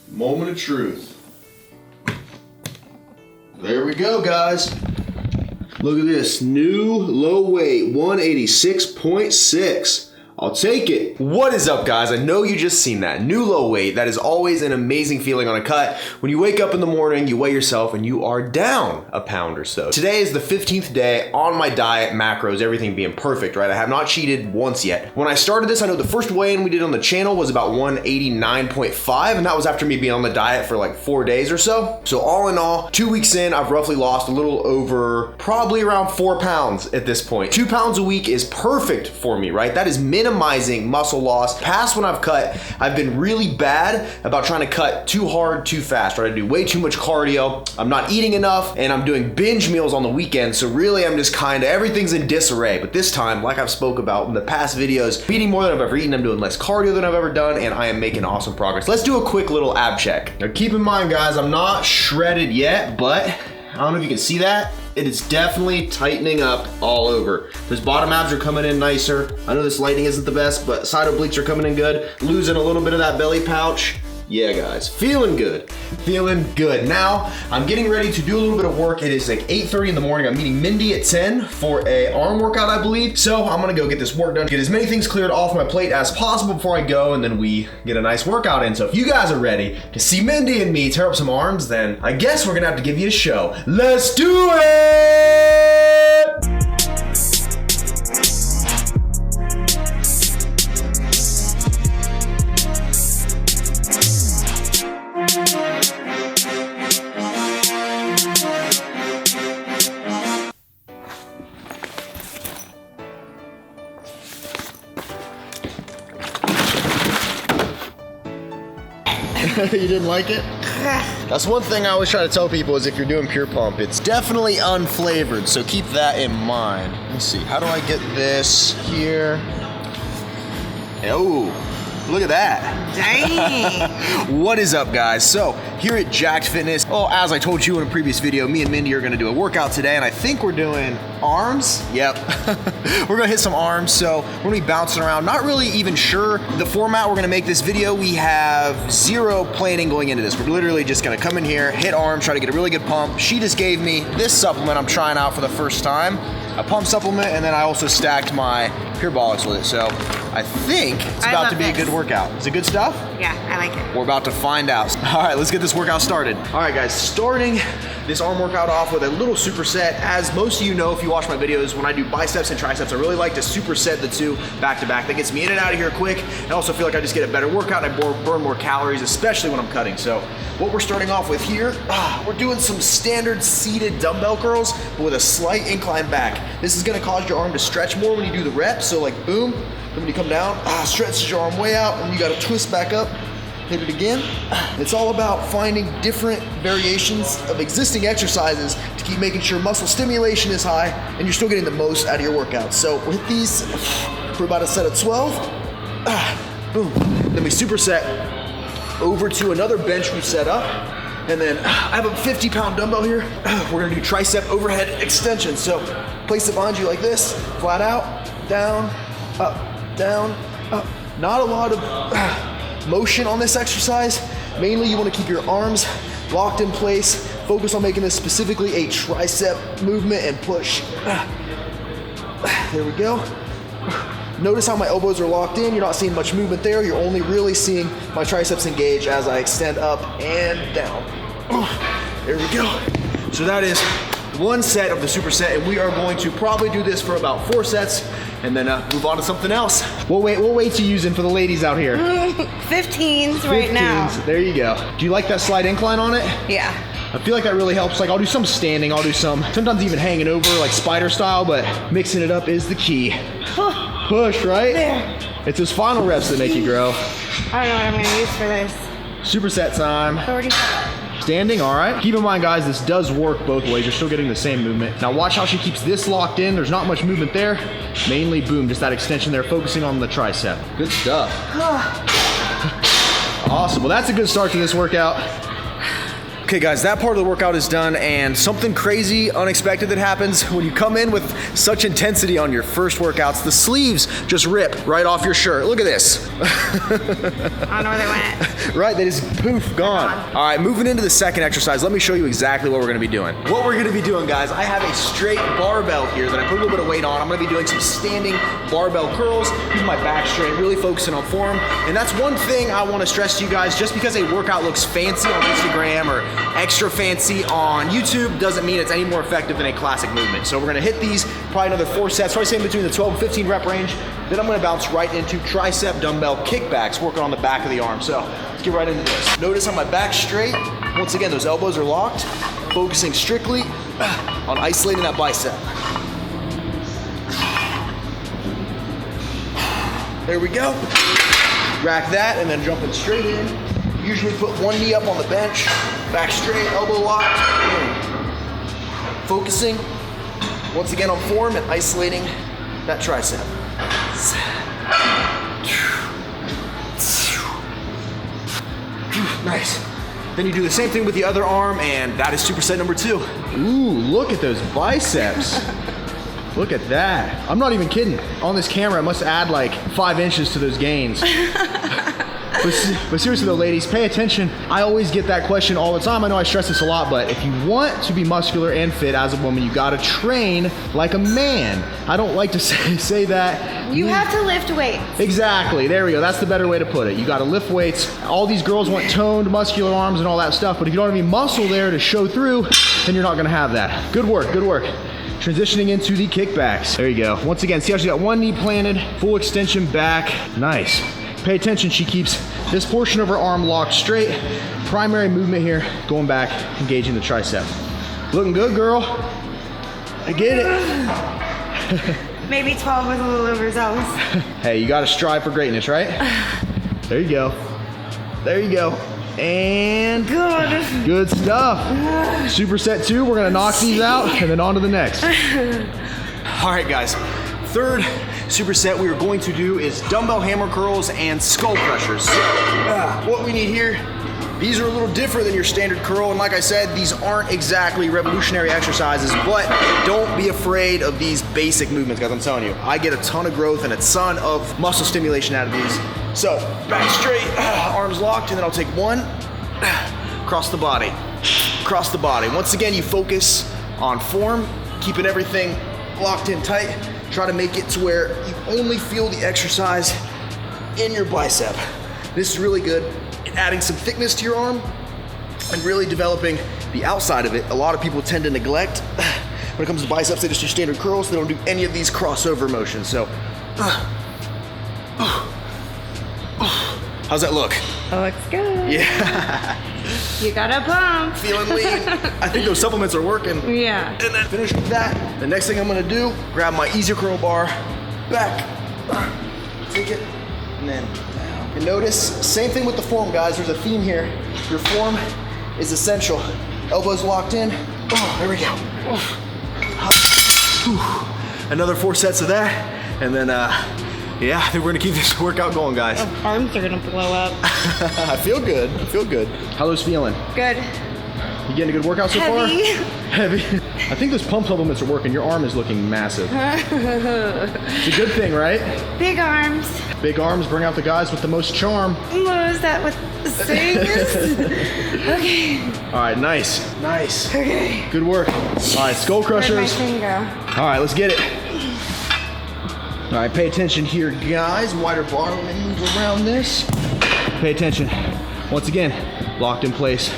Moment of truth. There we go, guys. Look at this, new low weight, 186.6. I'll take it. What is up, guys? I know you just seen that. New low weight. That is always an amazing feeling on a cut. When you wake up in the morning, you weigh yourself and you are down a pound or so. Today is the 15th day on my diet, macros, everything being perfect, right? I have not cheated once yet. When I started this, I know the first weigh-in we did on the channel was about 189.5, and that was after me being on the diet for like 4 days or so. So all in all, 2 weeks in, I've roughly lost a little over, probably around 4 pounds at this point. 2 pounds a week is perfect for me, right? That is minimizing muscle loss. Past when I've cut, I've been really bad about trying to cut too hard, too fast, right? I do way too much cardio. I'm not eating enough, and I'm doing binge meals on the weekend. So really, I'm just everything's in disarray. But this time, like I've spoke about in the past videos, I'm eating more than I've ever eaten. I'm doing less cardio than I've ever done, and I am making awesome progress. Let's do a quick little ab check. Now keep in mind, guys, I'm not shredded yet, but I don't know if you can see that. It is definitely tightening up all over. Those bottom abs are coming in nicer. I know this lighting isn't the best, but side obliques are coming in good. Losing a little bit of that belly pouch. Yeah, guys, feeling good. Feeling good. Now, I'm getting ready to do a little bit of work. It is like 8:30 in the morning. I'm meeting Mindy at 10 for a arm workout, I believe. So I'm gonna go get this work done, get as many things cleared off my plate as possible before I go, and then we get a nice workout in. So if you guys are ready to see Mindy and me tear up some arms, then I guess we're gonna have to give you a show. Let's do it! You didn't like it? That's one thing I always try to tell people is if you're doing pure pump, it's definitely unflavored, so keep that in mind. Let's see, how do I get this here? Oh, look at that. Dang. What is up, guys? So here at Jacked Fitness, as I told you in a previous video, me and Mindy are gonna do a workout today, and I think we're doing arms. Yep. We're gonna hit some arms, so we're gonna be bouncing around. Not really even sure the format we're gonna make this video. We have zero planning going into this. We're literally just gonna come in here, hit arms, try to get a really good pump. She just gave me this supplement I'm trying out for the first time, a pump supplement, and then I also stacked my Purebolics with it. So I think it's about to be a good workout. Is it good stuff? Yeah, I like it. We're about to find out. All right, let's get this workout started. All right, guys, starting this arm workout off with a little superset. As most of you know, if you watch my videos, when I do biceps and triceps, I really like to superset the two back to back. That gets me in and out of here quick. I also feel like I just get a better workout and I burn more calories, especially when I'm cutting. So what we're starting off with here, we're doing some standard seated dumbbell curls, but with a slight incline back. This is gonna cause your arm to stretch more when you do the reps. So like boom, then when you come down, stretches your arm way out, and you gotta twist back up, hit it again. It's all about finding different variations of existing exercises to keep making sure muscle stimulation is high and you're still getting the most out of your workouts. So we'll hit these for about a set of 12. Boom. Then we superset over to another bench we set up. And then I have a 50-pound dumbbell here. We're gonna do tricep overhead extension. So place it behind you like this, flat out, down, up, down, up. Not a lot of motion on this exercise. Mainly you want to keep your arms locked in place. Focus on making this specifically a tricep movement and push. There we go. Notice how my elbows are locked in. You're not seeing much movement there. You're only really seeing my triceps engage as I extend up and down. There we go. So that is one set of the superset, and we are going to probably do this for about 4 sets and then move on to something else. What weights you using for the ladies out here? 15s right now. There you go. Do you like that slight incline on it? Yeah. I feel like that really helps. Like I'll do some standing, I'll do sometimes even hanging over like spider style, but mixing it up is the key. Push, right? There. It's those final reps that make you grow. I don't know what I'm gonna use for this. Superset time. 35. Standing, all right. Keep in mind, guys, this does work both ways. You're still getting the same movement. Now watch how she keeps this locked in. There's not much movement there. Mainly, boom, just that extension there, focusing on the tricep. Good stuff. Awesome, well, that's a good start to this workout. Okay guys, that part of the workout is done, and something crazy, unexpected that happens when you come in with such intensity on your first workouts, the sleeves just rip right off your shirt. Look at this. I don't know where they went. Right, they just poof, gone. All right, moving into the second exercise, let me show you exactly what we're gonna be doing. What we're gonna be doing, guys, I have a straight barbell here that I put a little bit of weight on. I'm gonna be doing some standing barbell curls, keeping my back straight, really focusing on form. And that's one thing I wanna stress to you guys, just because a workout looks fancy on Instagram or extra fancy on YouTube doesn't mean it's any more effective than a classic movement. So we're gonna hit these, probably another 4 sets, probably saying between the 12 and 15 rep range. Then I'm gonna bounce right into tricep dumbbell kickbacks, working on the back of the arm. So let's get right into this. Notice how my back's straight. Once again, those elbows are locked, focusing strictly on isolating that bicep. There we go. Rack that and then jumping straight in. Usually put one knee up on the bench, back straight, elbow locked. Focusing once again on form and isolating that tricep. Nice. Then you do the same thing with the other arm, and that is superset number 2. Ooh, look at those biceps. Look at that. I'm not even kidding. On this camera, I must add like 5 inches to those gains. But seriously though, ladies, pay attention. I always get that question all the time. I know I stress this a lot, but if you want to be muscular and fit as a woman, you gotta train like a man. I don't like to say that. You have to lift weights. Exactly, there we go. That's the better way to put it. You gotta lift weights. All these girls want toned, muscular arms and all that stuff, but if you don't have any muscle there to show through, then you're not gonna have that. Good work, good work. Transitioning into the kickbacks. There you go. Once again, see how she got one knee planted, full extension back. Nice. Pay attention, she keeps this portion of her arm locked straight. Primary movement here, going back, engaging the tricep. Looking good, girl. I get it. Maybe 12 was a little overzealous. Hey, you gotta strive for greatness, right? There you go. There you go. And good stuff. Superset 2, we're gonna knock these out and then on to the next. All right, guys. Third superset we are going to do is dumbbell hammer curls and skull crushers. So, what we need here, these are a little different than your standard curl, and like I said, these aren't exactly revolutionary exercises, but don't be afraid of these basic movements, guys. I'm telling you, I get a ton of growth and a ton of muscle stimulation out of these. So, back straight, arms locked, and then I'll take one, across the body, across the body. Once again, you focus on form, keeping everything locked in tight. Try to make it to where you only feel the exercise in your bicep. This is really good at adding some thickness to your arm and really developing the outside of it. A lot of people tend to neglect when it comes to biceps. They just do standard curls. They don't do any of these crossover motions. So, how's that look? It looks good. Yeah. You got a pump. Feeling lean. I think those supplements are working. Yeah. And then finish with that. The next thing I'm gonna do, grab my easier curl bar, back, take it, and then down. And notice, same thing with the form, guys. There's a theme here. Your form is essential. Elbows locked in. Oh, there we go. Another 4 sets of that. And then, yeah, I think we're gonna keep this workout going, guys. Oh, arms are gonna blow up. I feel good, I feel good. How those feeling? Good. You getting a good workout so far? Heavy. Heavy. I think those pump supplements are working. Your arm is looking massive. It's a good thing, right? Big arms. Big arms bring out the guys with the most charm. What was that with the saying? Okay. All right, nice, nice. Okay. Good work. All right, skull Where'd my crushers. thing go? All right, let's get it. All right, pay attention here, guys. Wider bar, let me move around this. Pay attention. Once again, locked in place.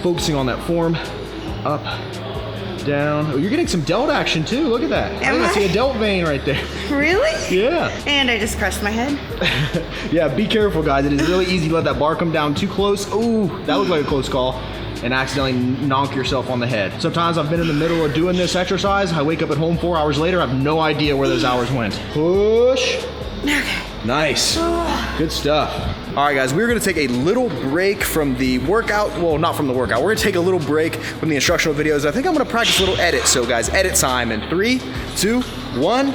Focusing on that form. Up, down. Oh, you're getting some delt action too. Look at that. I see a delt vein right there. Really? Yeah. And I just crushed my head. Yeah, be careful, guys. It is really easy to let that bar come down too close. Ooh, that looked like a close call. And accidentally knock yourself on the head. Sometimes I've been in the middle of doing this exercise. I wake up at home 4 hours later. I have no idea where those hours went. Push. Okay. Nice. Good stuff. All right, guys, we're gonna take a little break from the workout. Well, not from the workout. We're gonna take a little break from the instructional videos. I think I'm gonna practice a little edit. So, guys, edit time in 3, 2, 1.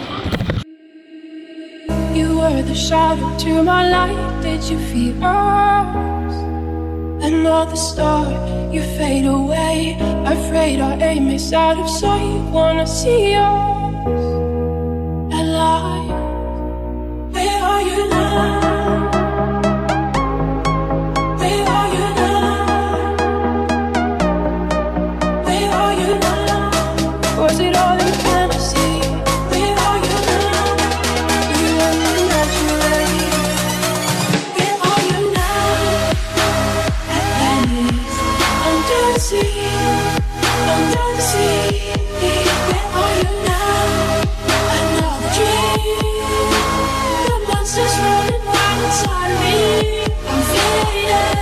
You were the shadow to my light. Did you feel ours? Another star, you fade away. Afraid our aim is out of sight. Wanna see us alive. Where are you now? sea, under the sea. Where are you now? Another dream. The monster's running wild inside me. I'm faded.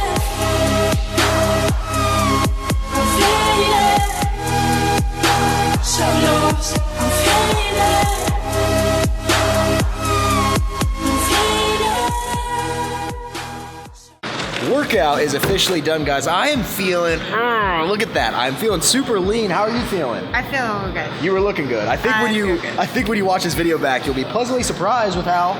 I'm faded. So lost. I'm faded. Workout is officially done, guys. I am feeling, look at that. I'm feeling super lean. How are you feeling? I feel good. You were looking good. I think when you watch this video back, you'll be pleasantly surprised with how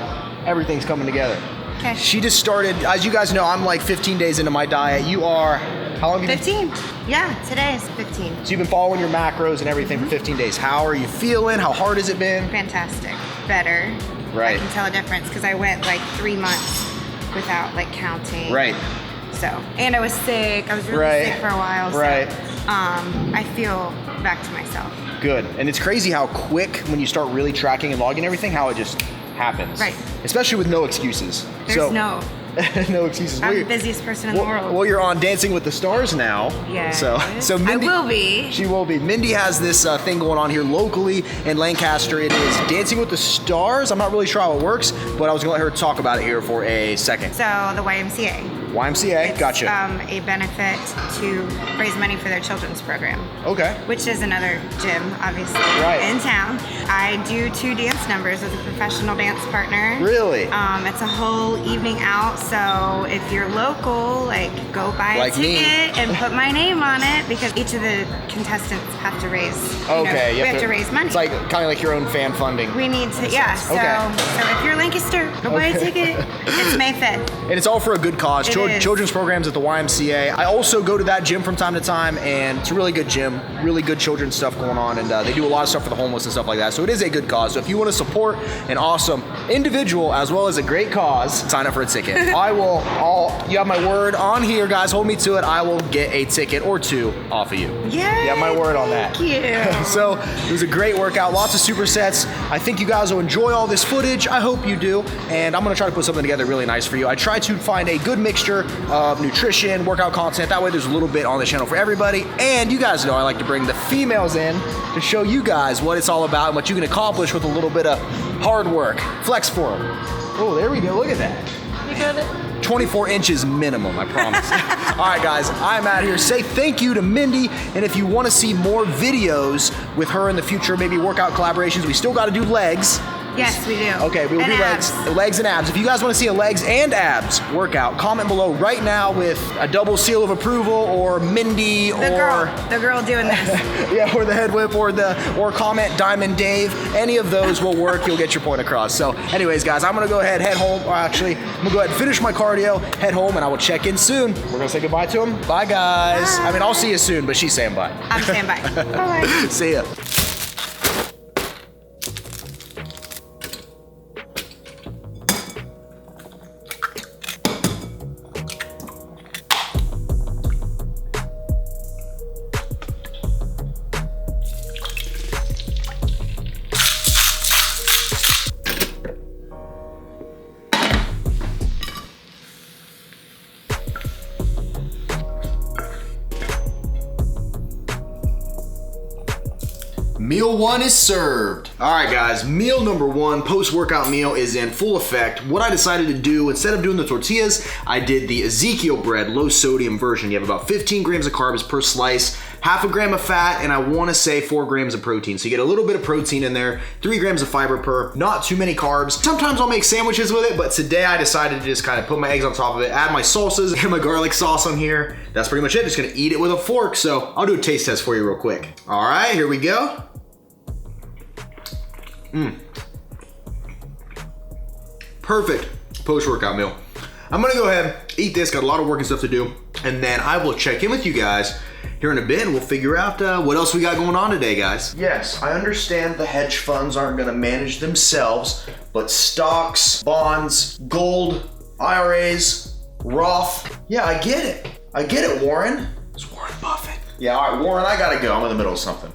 everything's coming together. Okay. She just started, as you guys know, I'm like 15 days into my diet. You are, how long have you been? 15. Yeah, today is 15. So you've been following your macros and everything for 15 days. How are you feeling? How hard has it been? Fantastic. Better. Right. I can tell a difference because I went like 3 months without like counting. Right. So, and I was sick. I was really sick for a while. So, Right. I feel back to myself. Good. And it's crazy how quick, when you start really tracking and logging everything, how it just happens. Right. Especially with no excuses. There's no excuses. I'm the busiest person in the world. Well, you're on Dancing with the Stars now. Yeah. So Mindy, I will be. She will be. Mindy has this thing going on here locally in Lancaster. It is Dancing with the Stars. I'm not really sure how it works, but I was gonna let her talk about it here for a second. So the YMCA. YMCA, It's, gotcha. A benefit to raise money for their children's program. Okay. Which is another gym, obviously, in town. I do 2 dance numbers with a professional dance partner. Really? It's a whole evening out, so if you're local, like go buy a ticket and put my name on it because each of the contestants have to raise. Okay. We have to raise money. It's like kind of like your own fan funding. We need to, yeah. So if you're Lancaster, go buy a ticket. It's May 5th. And it's all for a good cause. Children's programs at the YMCA. I also go to that gym from time to time, and it's a really good gym, really good children's stuff going on, and they do a lot of stuff for the homeless and stuff like that. So it is a good cause. So if you want to support an awesome individual as well as a great cause, sign up for a ticket. You have my word on here, guys. Hold me to it. I will get a ticket or 2 off of you. Yeah. You have my word on that. Thank you. So it was a great workout, lots of supersets. I think you guys will enjoy all this footage. I hope you do. And I'm gonna try to put something together really nice for you. I try to find a good mixture of nutrition, workout content. That way there's a little bit on the channel for everybody. And you guys know I like to bring the females in to show you guys what it's all about and what you can accomplish with a little bit of hard work. Flex for them. Oh, there we go, look at that. You got it? 24 inches minimum, I promise. All right, guys, I'm out here. Say thank you to Mindy, and if you want to see more videos with her in the future, maybe workout collaborations, we still got to do legs. Yes, we do. Okay, we will do legs and abs. If you guys want to see a legs and abs workout, comment below right now with a double seal of approval or Mindy the girl doing this. Yeah, or the head whip or comment Diamond Dave. Any of those will work. You'll get your point across. So, anyways, guys, I'm gonna go ahead, head home. Or actually, I'm gonna go ahead and finish my cardio, head home, and I will check in soon. We're gonna say goodbye to him. Bye, guys. Bye. I mean, I'll see you soon, but she's saying bye. I'm saying bye. Bye. See ya. Meal 1 is served. All right, guys, meal number 1, post-workout meal, is in full effect. What I decided to do, instead of doing the tortillas, I did the Ezekiel bread, low sodium version. You have about 15 grams of carbs per slice, half a gram of fat, and I wanna say 4 grams of protein. So you get a little bit of protein in there, 3 grams of fiber per, not too many carbs. Sometimes I'll make sandwiches with it, but today I decided to just kind of put my eggs on top of it, add my salsas, and my garlic sauce on here. That's pretty much it, just gonna eat it with a fork. So I'll do a taste test for you real quick. All right, here we go. Perfect post-workout meal. I'm gonna go ahead, eat this, got a lot of work and stuff to do, and then I will check in with you guys here in a bit and we'll figure out what else we got going on today, guys. Yes, I understand the hedge funds aren't gonna manage themselves, but stocks, bonds, gold, IRAs, Roth, yeah, I get it. I get it, Warren. It's Warren Buffett. Yeah, all right, Warren, I gotta go. I'm in the middle of something.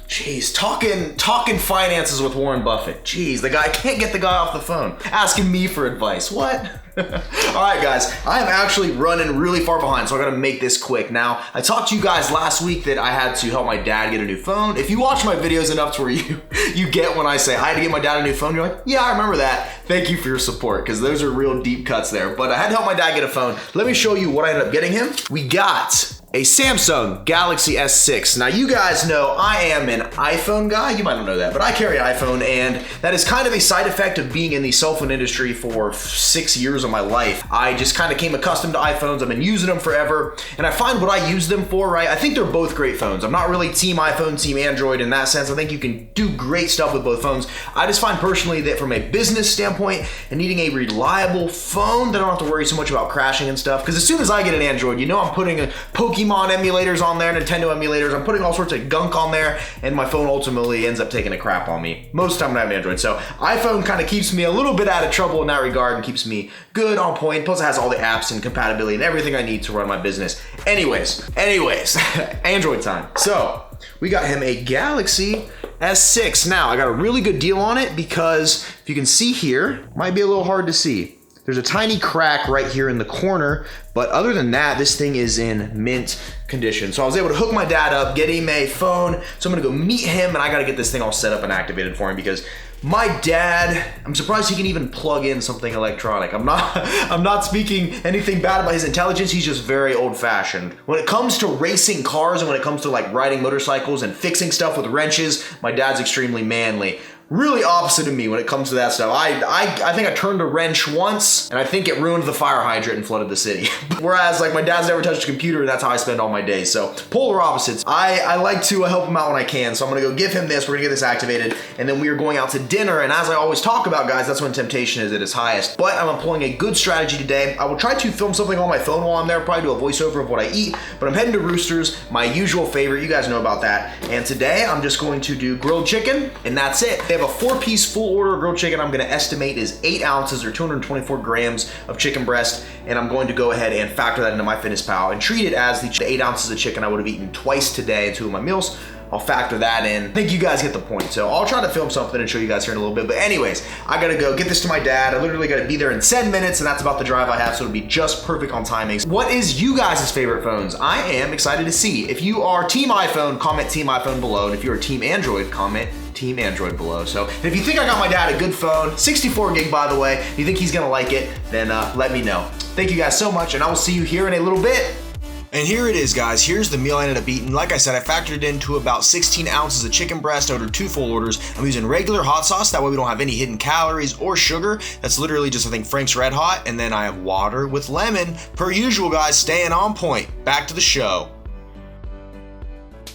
Jeez, talking finances with Warren Buffett. Jeez, the guy, I can't get the guy off the phone asking me for advice. What? All right, guys, I am actually running really far behind, so I gotta make this quick. Now, I talked to you guys last week that I had to help my dad get a new phone. If you watch my videos enough to where you get when I say I had to get my dad a new phone, you're like, yeah, I remember that. Thank you for your support, because those are real deep cuts there. But I had to help my dad get a phone. Let me show you what I ended up getting him. We got a Samsung Galaxy S6. Now, you guys know I am an iPhone guy. You might not know that, but I carry an iPhone, and that is kind of a side effect of being in the cell phone industry for 6 years of my life. I just kind of came accustomed to iPhones. I've been using them forever, and I find what I use them for, right? I think they're both great phones. I'm not really team iPhone, team Android in that sense. I think you can do great stuff with both phones. I just find personally that from a business standpoint and needing a reliable phone that I don't have to worry so much about crashing and stuff, because as soon as I get an Android, you know I'm putting a Pokemon emulators on there, Nintendo emulators, I'm putting all sorts of gunk on there, and my phone ultimately ends up taking a crap on me. Most of the time when I have an Android. So iPhone kind of keeps me a little bit out of trouble in that regard and keeps me good, on point. Plus it has all the apps and compatibility and everything I need to run my business. Anyways, Android time. So we got him a Galaxy S6. Now, I got a really good deal on it because if you can see here, might be a little hard to see. There's a tiny crack right here in the corner, but other than that, this thing is in mint condition. So I was able to hook my dad up, get him a phone. So I'm gonna go meet him, and I gotta get this thing all set up and activated for him because my dad, I'm surprised he can even plug in something electronic. I'm not speaking anything bad about his intelligence. He's just very old-fashioned. When it comes to racing cars and when it comes to like riding motorcycles and fixing stuff with wrenches, my dad's extremely manly. Really opposite of me when it comes to that stuff. I think I turned a wrench once, and I think it ruined the fire hydrant and flooded the city. Whereas like my dad's never touched a computer, and that's how I spend all my days. So polar opposites. I like to help him out when I can. So I'm gonna go give him this, we're gonna get this activated, and then we are going out to dinner. And as I always talk about, guys, that's when temptation is at its highest. But I'm employing a good strategy today. I will try to film something on my phone while I'm there, probably do a voiceover of what I eat, but I'm heading to Roosters, my usual favorite. You guys know about that. And today I'm just going to do grilled chicken, and that's it. They have a 4-piece full order grilled chicken. I'm gonna estimate is 8 ounces or 224 grams of chicken breast, and I'm going to go ahead and factor that into MyFitnessPal and treat it as the 8 ounces of chicken I would have eaten twice today in 2 of my meals. I'll factor that in. I think you guys get the point. So I'll try to film something and show you guys here in a little bit. But anyways, I gotta go get this to my dad. I literally gotta be there in 7 minutes, and that's about the drive I have, so it'll be just perfect on timing. What is you guys' favorite phones? I am excited to see. If you are team iPhone, comment team iPhone below. And if you're team Android, comment team Android below. So if you think I got my dad a good phone, 64 gig by the way, you think he's gonna like it, then let me know. Thank you guys so much, and I will see you here in a little bit. And here it is, guys. Here's the meal I ended up eating. Like I said, I factored it into about 16 ounces of chicken breast. I ordered 2 full orders. I'm using regular hot sauce. That way we don't have any hidden calories or sugar. That's literally just, I think, Frank's Red Hot. And then I have water with lemon. Per usual, guys, staying on point. Back to the show.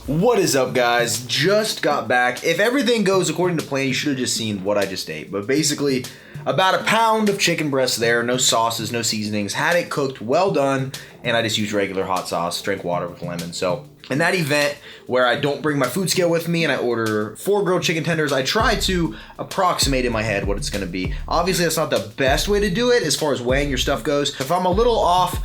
What is up, guys? Just got back. If everything goes according to plan, you should have just seen what I just ate. But basically, about a pound of chicken breast there, no sauces, no seasonings, had it cooked, well done, and I just used regular hot sauce, drank water with lemon. So in that event where I don't bring my food scale with me and I order 4 grilled chicken tenders, I try to approximate in my head what it's gonna be. Obviously, that's not the best way to do it as far as weighing your stuff goes. If I'm a little off,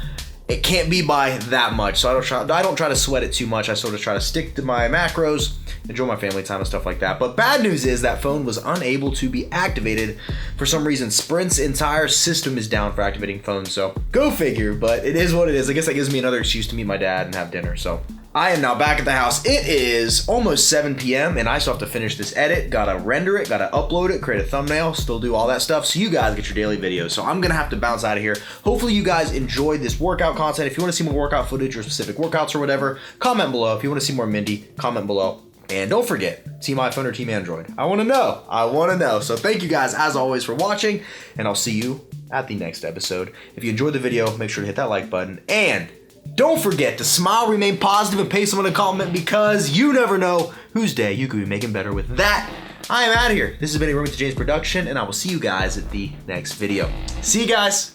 it can't be by that much, so I don't try to sweat it too much. I sort of try to stick to my macros, enjoy my family time and stuff like that. But bad news is that phone was unable to be activated for some reason. Sprint's entire system is down for activating phones, so go figure, but it is what it is. I guess that gives me another excuse to meet my dad and have dinner. So I am now back at the house. It is almost 7 p.m. and I still have to finish this edit. Gotta render it, gotta upload it, create a thumbnail, still do all that stuff so you guys get your daily videos. So I'm gonna have to bounce out of here. Hopefully you guys enjoyed this workout content. If you wanna see more workout footage or specific workouts or whatever, comment below. If you wanna see more Mindy, comment below. And don't forget, team iPhone or team Android? I wanna know. So thank you guys as always for watching, and I'll see you at the next episode. If you enjoyed the video, make sure to hit that like button, and don't forget to smile, remain positive, and pay someone a compliment, because you never know whose day you could be making better with that. I am out of here. This has been a Remington James production, and I will see you guys at the next video. See you guys.